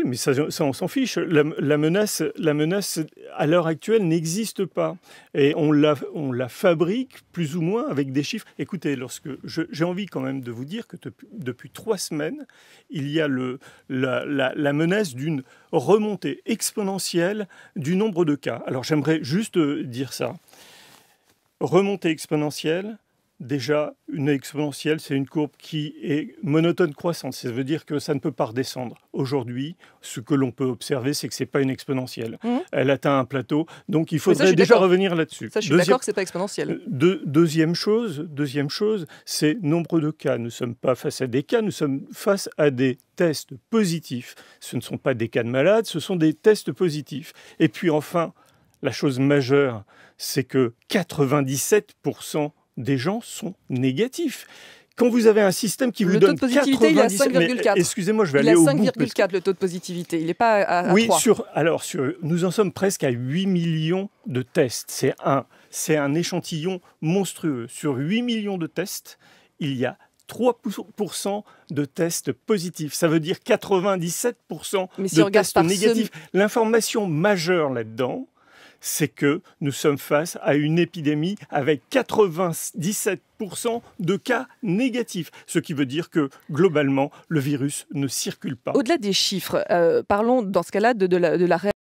Oui, mais ça on s'en fiche. La menace, à l'heure actuelle, n'existe pas. Et on la fabrique plus ou moins avec des chiffres. Écoutez, j'ai envie quand même de vous dire que depuis 3 semaines, il y a la menace d'une remontée exponentielle du nombre de cas. Alors j'aimerais juste dire ça. Remontée exponentielle. Déjà, une exponentielle, c'est une courbe qui est monotone croissante. Ça veut dire que ça ne peut pas redescendre. Aujourd'hui, ce que l'on peut observer, c'est que ce n'est pas une exponentielle. Elle atteint un plateau, donc il faudrait déjà revenir là-dessus. Ça, je suis d'accord que ce n'est pas exponentiel. Deuxième chose, c'est nombre de cas. Nous ne sommes pas face à des cas, nous sommes face à des tests positifs. Ce ne sont pas des cas de malades, ce sont des tests positifs. Et puis enfin, la chose majeure, c'est que 97% des gens sont négatifs. Quand vous avez un système qui vous donne 97... Le taux de positivité, il est à 5,4. Excusez-moi, je vais aller au bout. Il est à 5,4 le taux de positivité, il n'est pas à 3. Oui, nous en sommes presque à 8 millions de tests. C'est un échantillon monstrueux. Sur 8 millions de tests, il y a 3% de tests positifs. Ça veut dire 97% de tests négatifs. L'information majeure là-dedans, c'est que nous sommes face à une épidémie avec 97% de cas négatifs. Ce qui veut dire que, globalement, le virus ne circule pas. Au-delà des chiffres, parlons dans ce cas-là de la réalité.